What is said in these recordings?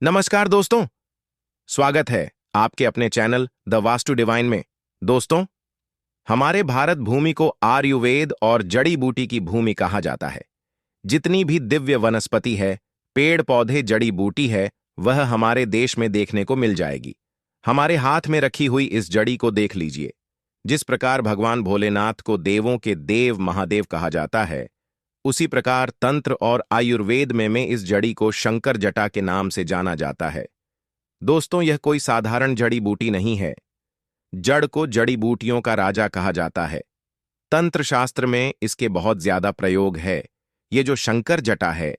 नमस्कार दोस्तों। स्वागत है आपके अपने चैनल द वास्तु डिवाइन में। दोस्तों, हमारे भारत भूमि को आयुर्वेद और जड़ी बूटी की भूमि कहा जाता है। जितनी भी दिव्य वनस्पति है, पेड़ पौधे, जड़ी बूटी है, वह हमारे देश में देखने को मिल जाएगी। हमारे हाथ में रखी हुई इस जड़ी को देख लीजिए। जिस प्रकार भगवान भोलेनाथ को देवों के देव महादेव कहा जाता है, उसी प्रकार तंत्र और आयुर्वेद में इस जड़ी को शंकर जटा के नाम से जाना जाता है। दोस्तों, यह कोई साधारण जड़ी बूटी नहीं है। जड़ को जड़ी बूटियों का राजा कहा जाता है। तंत्र शास्त्र में इसके बहुत ज्यादा प्रयोग है। ये जो शंकर जटा है,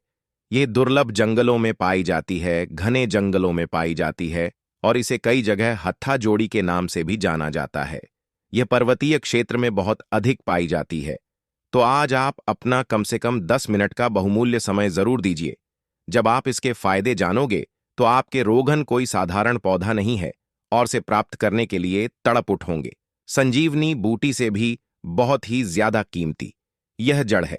ये दुर्लभ जंगलों में पाई जाती है, घने जंगलों में पाई जाती है और इसे कई जगह हत्था जोड़ी के नाम से भी जाना जाता है। यह पर्वतीय क्षेत्र में बहुत अधिक पाई जाती है। तो आज आप अपना कम से कम 10 मिनट का बहुमूल्य समय जरूर दीजिए। जब आप इसके फायदे जानोगे तो आपके रोगन कोई साधारण पौधा नहीं है और से प्राप्त करने के लिए तड़प उठोगे। संजीवनी बूटी से भी बहुत ही ज्यादा कीमती यह जड़ है।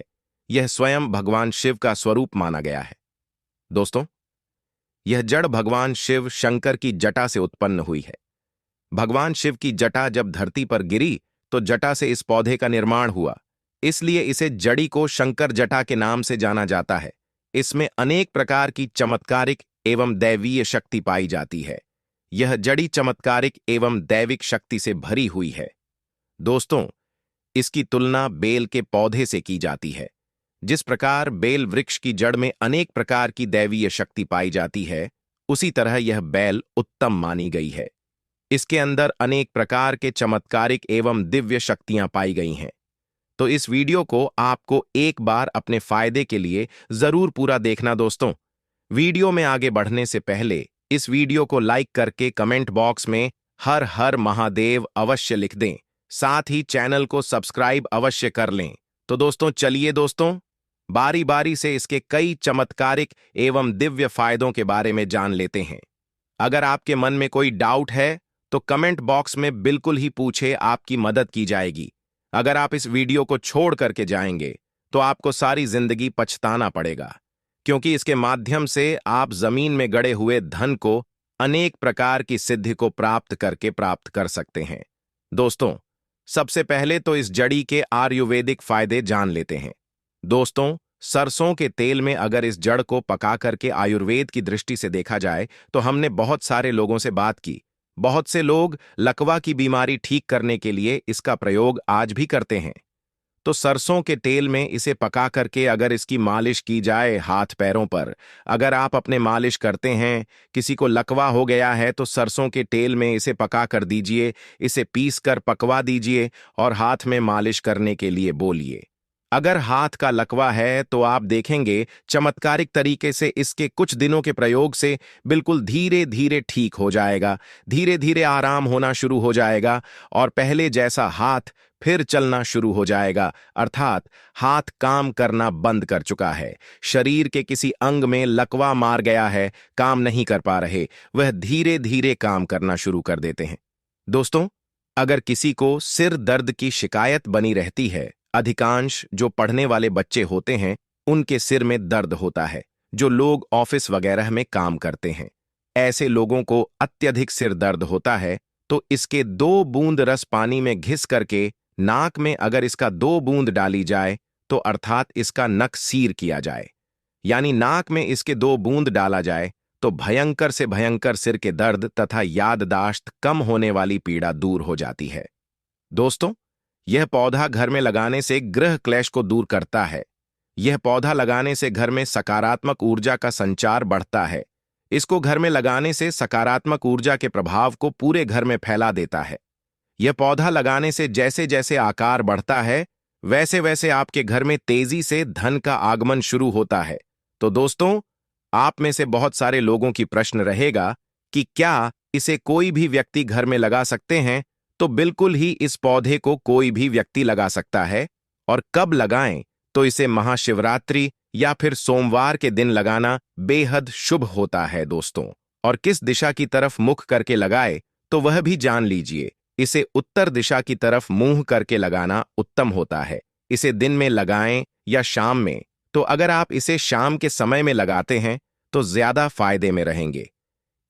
यह स्वयं भगवान शिव का स्वरूप माना गया है। दोस्तों, यह जड़ भगवान शिव शंकर की जटा से उत्पन्न हुई है। भगवान शिव की जटा जब धरती पर गिरी तो जटा से इस पौधे का निर्माण हुआ, इसलिए इसे जड़ी को शंकर जटा के नाम से जाना जाता है। इसमें अनेक प्रकार की चमत्कारिक एवं दैवीय शक्ति पाई जाती है। यह जड़ी चमत्कारिक एवं दैविक शक्ति से भरी हुई है। दोस्तों, इसकी तुलना बेल के पौधे से की जाती है। जिस प्रकार बेल वृक्ष की जड़ में अनेक प्रकार की दैवीय शक्ति पाई जाती है, उसी तरह यह बेल उत्तम मानी गई है। इसके अंदर अनेक प्रकार के चमत्कारिक एवं दिव्य शक्तियां पाई गई हैं। तो इस वीडियो को आपको एक बार अपने फायदे के लिए जरूर पूरा देखना। दोस्तों, वीडियो में आगे बढ़ने से पहले इस वीडियो को लाइक करके कमेंट बॉक्स में हर हर महादेव अवश्य लिख दें। साथ ही चैनल को सब्सक्राइब अवश्य कर लें। तो दोस्तों, चलिए दोस्तों, बारी बारी से इसके कई चमत्कारिक एवं दिव्य फायदों के बारे में जान लेते हैं। अगर आपके मन में कोई डाउट है तो कमेंट बॉक्स में बिल्कुल ही पूछे, आपकी मदद की जाएगी। अगर आप इस वीडियो को छोड़ करके जाएंगे तो आपको सारी जिंदगी पछताना पड़ेगा, क्योंकि इसके माध्यम से आप जमीन में गड़े हुए धन को अनेक प्रकार की सिद्धि को प्राप्त कर सकते हैं। दोस्तों, सबसे पहले तो इस जड़ी के आयुर्वेदिक फायदे जान लेते हैं। दोस्तों, सरसों के तेल में अगर इस जड़ को पका करके आयुर्वेद की दृष्टि से देखा जाए तो हमने बहुत सारे लोगों से बात की। बहुत से लोग लकवा की बीमारी ठीक करने के लिए इसका प्रयोग आज भी करते हैं। तो सरसों के तेल में इसे पका करके अगर इसकी मालिश की जाए हाथ पैरों पर, अगर आप अपने मालिश करते हैं, किसी को लकवा हो गया है तो सरसों के तेल में इसे पका कर दीजिए, इसे पीस कर पकवा दीजिए और हाथ में मालिश करने के लिए बोलिए। अगर हाथ का लकवा है तो आप देखेंगे चमत्कारिक तरीके से इसके कुछ दिनों के प्रयोग से बिल्कुल धीरे धीरे ठीक हो जाएगा, धीरे धीरे आराम होना शुरू हो जाएगा और पहले जैसा हाथ फिर चलना शुरू हो जाएगा। अर्थात हाथ काम करना बंद कर चुका है। शरीर के किसी अंग में लकवा मार गया है, काम नहीं कर पा रहे, वह धीरे धीरे काम करना शुरू कर देते हैं। दोस्तों, अगर किसी को सिर दर्द की शिकायत बनी रहती है, अधिकांश जो पढ़ने वाले बच्चे होते हैं उनके सिर में दर्द होता है, जो लोग ऑफिस वगैरह में काम करते हैं, ऐसे लोगों को अत्यधिक सिर दर्द होता है तो इसके 2 बूंद रस पानी में घिस करके नाक में अगर इसका 2 बूंद डाली जाए तो अर्थात इसका नक सीर किया जाए, यानी नाक में इसके 2 बूंद डाला जाए तो भयंकर से भयंकर सिर के दर्द तथा याददाश्त कम होने वाली पीड़ा दूर हो जाती है। दोस्तों, यह पौधा घर में लगाने से गृह क्लेश को दूर करता है। यह पौधा लगाने से घर में सकारात्मक ऊर्जा का संचार बढ़ता है। इसको घर में लगाने से सकारात्मक ऊर्जा के प्रभाव को पूरे घर में फैला देता है। यह पौधा लगाने से जैसे जैसे आकार बढ़ता है, वैसे वैसे आपके घर में तेजी से धन का आगमन शुरू होता है। तो दोस्तों, आप में से बहुत सारे लोगों की प्रश्न रहेगा कि क्या इसे कोई भी व्यक्ति घर में लगा सकते हैं? तो बिल्कुल ही इस पौधे को कोई भी व्यक्ति लगा सकता है। और कब लगाएं? तो इसे महाशिवरात्रि या फिर सोमवार के दिन लगाना बेहद शुभ होता है दोस्तों। और किस दिशा की तरफ मुख करके लगाए तो वह भी जान लीजिए। इसे उत्तर दिशा की तरफ मुंह करके लगाना उत्तम होता है। इसे दिन में लगाएं या शाम में। तो अगर आप इसे शाम के समय में लगाते हैं तो ज्यादा फायदे में रहेंगे।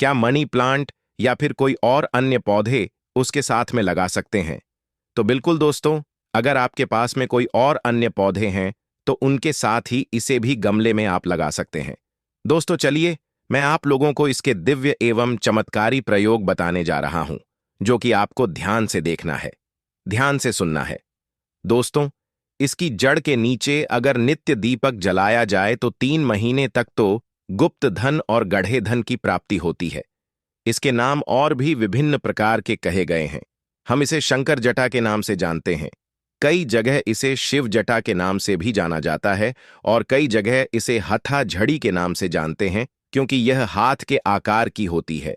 क्या मनी प्लांट या फिर कोई और अन्य पौधे उसके साथ में लगा सकते हैं? तो बिल्कुल दोस्तों, अगर आपके पास में कोई और अन्य पौधे हैं तो उनके साथ ही इसे भी गमले में आप लगा सकते हैं। दोस्तों चलिए, मैं आप लोगों को इसके दिव्य एवं चमत्कारी प्रयोग बताने जा रहा हूं, जो कि आपको ध्यान से देखना है, ध्यान से सुनना है। दोस्तों, इसकी जड़ के नीचे अगर नित्य दीपक जलाया जाए तो 3 महीने तक तो गुप्त धन और गढ़े धन की प्राप्ति होती है। इसके नाम और भी विभिन्न प्रकार के कहे गए हैं। हम इसे शंकर जटा के नाम से जानते हैं। कई जगह इसे शिव जटा के नाम से भी जाना जाता है और कई जगह इसे हथा झड़ी के नाम से जानते हैं, क्योंकि यह हाथ के आकार की होती है।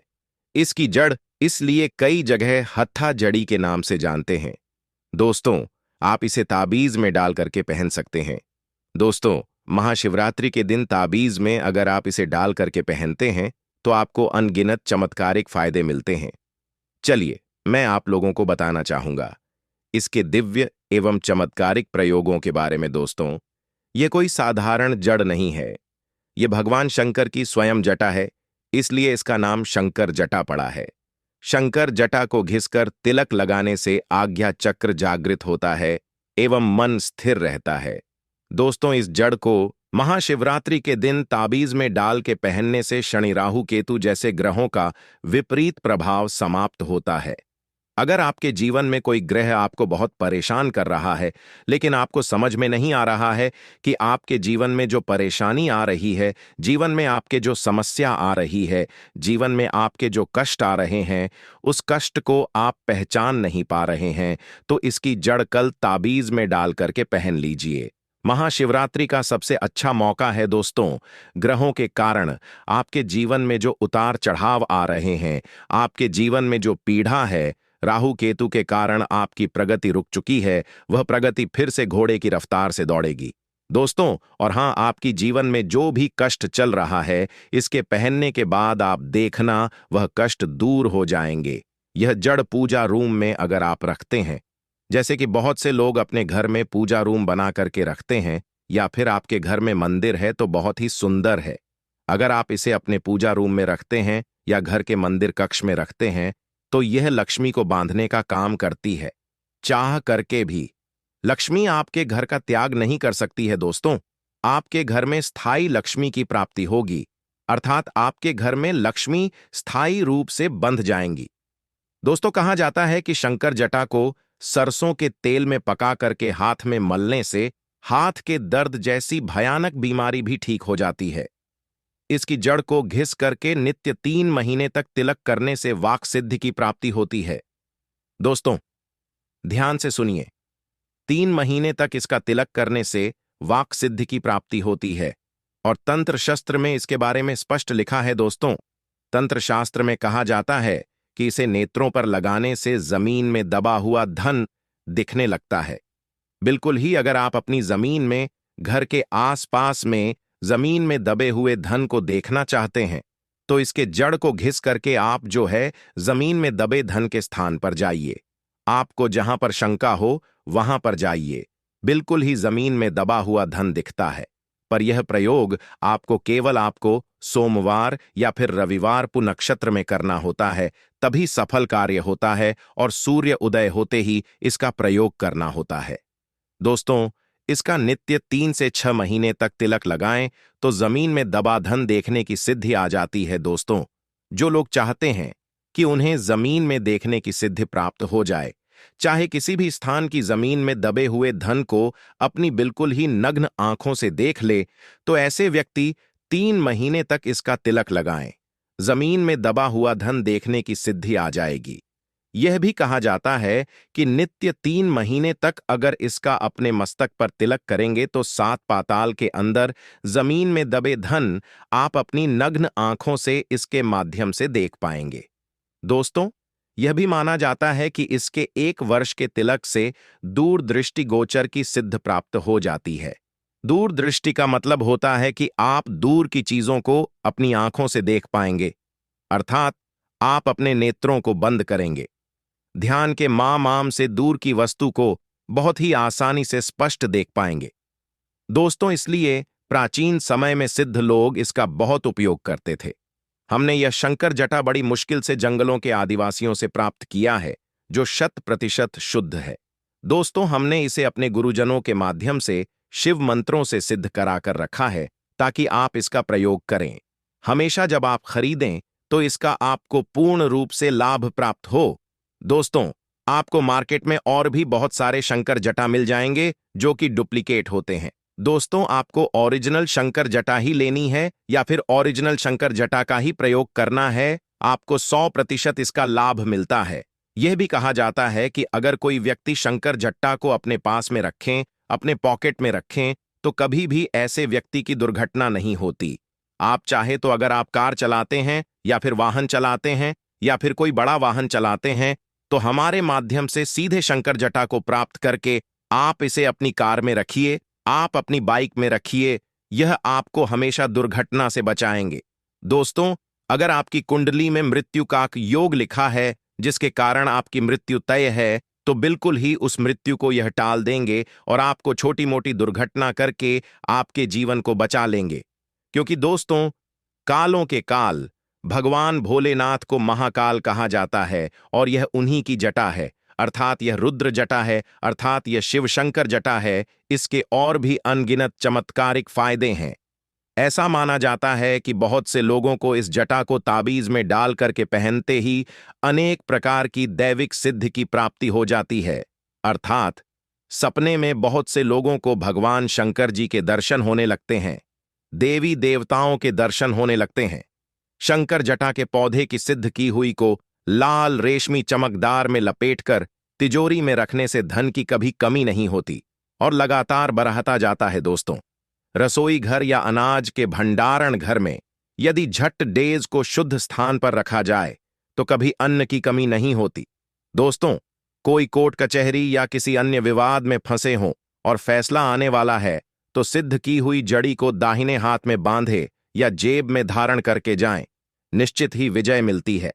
इसकी जड़ इसलिए कई जगह हत्था जड़ी के नाम से जानते हैं। दोस्तों, आप इसे ताबीज में डाल करके पहन सकते हैं। दोस्तों, महाशिवरात्रि के दिन ताबीज में अगर आप इसे डाल करके पहनते हैं तो आपको अनगिनत चमत्कारिक फायदे मिलते हैं। चलिए, मैं आप लोगों को बताना चाहूंगा इसके दिव्य एवं चमत्कारिक प्रयोगों के बारे में। दोस्तों, यह कोई साधारण जड़ नहीं है। यह भगवान शंकर की स्वयं जटा है, इसलिए इसका नाम शंकर जटा पड़ा है। शंकर जटा को घिसकर तिलक लगाने से आज्ञा चक्र जागृत होता है एवं मन स्थिर रहता है। दोस्तों, इस जड़ को महाशिवरात्रि के दिन ताबीज में डाल के पहनने से शनि राहु केतु जैसे ग्रहों का विपरीत प्रभाव समाप्त होता है। अगर आपके जीवन में कोई ग्रह आपको बहुत परेशान कर रहा है, लेकिन आपको समझ में नहीं आ रहा है कि आपके जीवन में जो परेशानी आ रही है, जीवन में आपके जो समस्या आ रही है, जीवन में आपके जो कष्ट आ रहे हैं, उस कष्ट को आप पहचान नहीं पा रहे हैं, तो इसकी जड़ कल ताबीज में डाल करके पहन लीजिए। महाशिवरात्रि का सबसे अच्छा मौका है दोस्तों। ग्रहों के कारण आपके जीवन में जो उतार चढ़ाव आ रहे हैं, आपके जीवन में जो पीड़ा है, राहु केतु के कारण आपकी प्रगति रुक चुकी है, वह प्रगति फिर से घोड़े की रफ्तार से दौड़ेगी दोस्तों। और हां, आपकी जीवन में जो भी कष्ट चल रहा है, इसके पहनने के बाद आप देखना वह कष्ट दूर हो जाएंगे। यह जड़ पूजा रूम में अगर आप रखते हैं, जैसे कि बहुत से लोग अपने घर में पूजा रूम बना करके रखते हैं, या फिर आपके घर में मंदिर है तो बहुत ही सुंदर है। अगर आप इसे अपने पूजा रूम में रखते हैं या घर के मंदिर कक्ष में रखते हैं तो यह लक्ष्मी को बांधने का काम करती है। चाह करके भी लक्ष्मी आपके घर का त्याग नहीं कर सकती है दोस्तों। आपके घर में स्थायी लक्ष्मी की प्राप्ति होगी, अर्थात आपके घर में लक्ष्मी स्थायी रूप से बंध जाएंगी। दोस्तों, कहा जाता है कि शंकर जटा को सरसों के तेल में पका करके हाथ में मलने से हाथ के दर्द जैसी भयानक बीमारी भी ठीक हो जाती है। इसकी जड़ को घिस करके नित्य 3 महीने तक तिलक करने से वाक सिद्धि की प्राप्ति होती है। दोस्तों, ध्यान से सुनिए, 3 महीने तक इसका तिलक करने से वाक सिद्धि की प्राप्ति होती है और तंत्र शस्त्र में इसके बारे में स्पष्ट लिखा है। दोस्तों, तंत्र शास्त्र में कहा जाता है कि इसे नेत्रों पर लगाने से जमीन में दबा हुआ धन दिखने लगता है। बिल्कुल ही, अगर आप अपनी जमीन में, घर के आसपास में जमीन में दबे हुए धन को देखना चाहते हैं तो इसके जड़ को घिस करके आप जो है जमीन में दबे धन के स्थान पर जाइए। आपको जहां पर शंका हो वहां पर जाइए, बिल्कुल ही जमीन में दबा हुआ धन दिखता है। पर यह प्रयोग आपको केवल आपको सोमवार या फिर रविवार पुनक्षत्र में करना होता है, तभी सफल कार्य होता है और सूर्य उदय होते ही इसका प्रयोग करना होता है। दोस्तों, इसका नित्य 3 से 6 महीने तक तिलक लगाएं तो जमीन में दबा धन देखने की सिद्धि आ जाती है। दोस्तों, जो लोग चाहते हैं कि उन्हें जमीन में देखने की सिद्धि प्राप्त हो जाए, चाहे किसी भी स्थान की जमीन में दबे हुए धन को अपनी बिल्कुल ही नग्न आंखों से देख ले, तो ऐसे व्यक्ति 3 महीने तक इसका तिलक लगाएं। जमीन में दबा हुआ धन देखने की सिद्धि आ जाएगी। यह भी कहा जाता है कि नित्य 3 महीने तक अगर इसका अपने मस्तक पर तिलक करेंगे तो 7 पाताल के अंदर जमीन में दबे धन आप अपनी नग्न आंखों से इसके माध्यम से देख पाएंगे। दोस्तों, यह भी माना जाता है कि इसके 1 वर्ष के तिलक से दूरदृष्टि गोचर की सिद्ध प्राप्त हो जाती है। दूरदृष्टि का मतलब होता है कि आप दूर की चीजों को अपनी आंखों से देख पाएंगे, अर्थात आप अपने नेत्रों को बंद करेंगे। ध्यान के माम से दूर की वस्तु को बहुत ही आसानी से स्पष्ट देख पाएंगे। दोस्तों, इसलिए प्राचीन समय में सिद्ध लोग इसका बहुत उपयोग करते थे। हमने यह शंकर जटा बड़ी मुश्किल से जंगलों के आदिवासियों से प्राप्त किया है, जो 100% शुद्ध है। दोस्तों, हमने इसे अपने गुरुजनों के माध्यम से शिव मंत्रों से सिद्ध करा कर रखा है, ताकि आप इसका प्रयोग करें। हमेशा जब आप खरीदें तो इसका आपको पूर्ण रूप से लाभ प्राप्त हो। दोस्तों, आपको मार्केट में और भी बहुत सारे शंकर जटा मिल जाएंगे जो कि डुप्लीकेट होते हैं। दोस्तों, आपको ओरिजिनल शंकर जटा ही लेनी है या फिर ओरिजिनल शंकर जटा का ही प्रयोग करना है, आपको 100% इसका लाभ मिलता है। यह भी कहा जाता है कि अगर कोई व्यक्ति शंकर जट्टा को अपने पास में रखें, अपने पॉकेट में रखें, तो कभी भी ऐसे व्यक्ति की दुर्घटना नहीं होती। आप चाहे तो अगर आप कार चलाते हैं या फिर वाहन चलाते हैं या फिर कोई बड़ा वाहन चलाते हैं, तो हमारे माध्यम से सीधे शंकर जटा को प्राप्त करके आप इसे अपनी कार में रखिए, आप अपनी बाइक में रखिए। यह आपको हमेशा दुर्घटना से बचाएंगे। दोस्तों, अगर आपकी कुंडली में मृत्यु का योग लिखा है, जिसके कारण आपकी मृत्यु तय है, तो बिल्कुल ही उस मृत्यु को यह टाल देंगे और आपको छोटी मोटी दुर्घटना करके आपके जीवन को बचा लेंगे। क्योंकि दोस्तों, कालों के काल भगवान भोलेनाथ को महाकाल कहा जाता है और यह उन्हीं की जटा है, अर्थात यह रुद्र जटा है, अर्थात यह शिव शंकर जटा है। इसके और भी अनगिनत चमत्कारिक फायदे हैं। ऐसा माना जाता है कि बहुत से लोगों को इस जटा को ताबीज में डाल करके पहनते ही अनेक प्रकार की दैविक सिद्धि की प्राप्ति हो जाती है, अर्थात सपने में बहुत से लोगों को भगवान शंकर जी के दर्शन होने लगते हैं, देवी देवताओं के दर्शन होने लगते हैं। शंकर जटा के पौधे की सिद्ध की हुई को लाल रेशमी चमकदार में लपेटकर तिजोरी में रखने से धन की कभी कमी नहीं होती और लगातार बढ़ता जाता है। दोस्तों, रसोई घर या अनाज के भंडारण घर में यदि झट डेज को शुद्ध स्थान पर रखा जाए तो कभी अन्न की कमी नहीं होती। दोस्तों, कोई कोर्ट कचहरी या किसी अन्य विवाद में फंसे हों और फैसला आने वाला है, तो सिद्ध की हुई जड़ी को दाहिने हाथ में बांधे या जेब में धारण करके जाएं, निश्चित ही विजय मिलती है।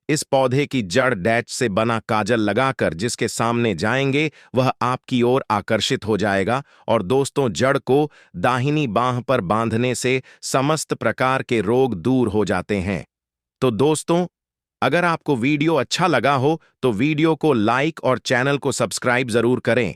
इस पौधे की जड़ डैच से बना काजल लगाकर जिसके सामने जाएंगे वह आपकी ओर आकर्षित हो जाएगा। और दोस्तों, जड़ को दाहिनी बांह पर बांधने से समस्त प्रकार के रोग दूर हो जाते हैं। तो दोस्तों, अगर आपको वीडियो अच्छा लगा हो तो वीडियो को लाइक और चैनल को सब्सक्राइब जरूर करें।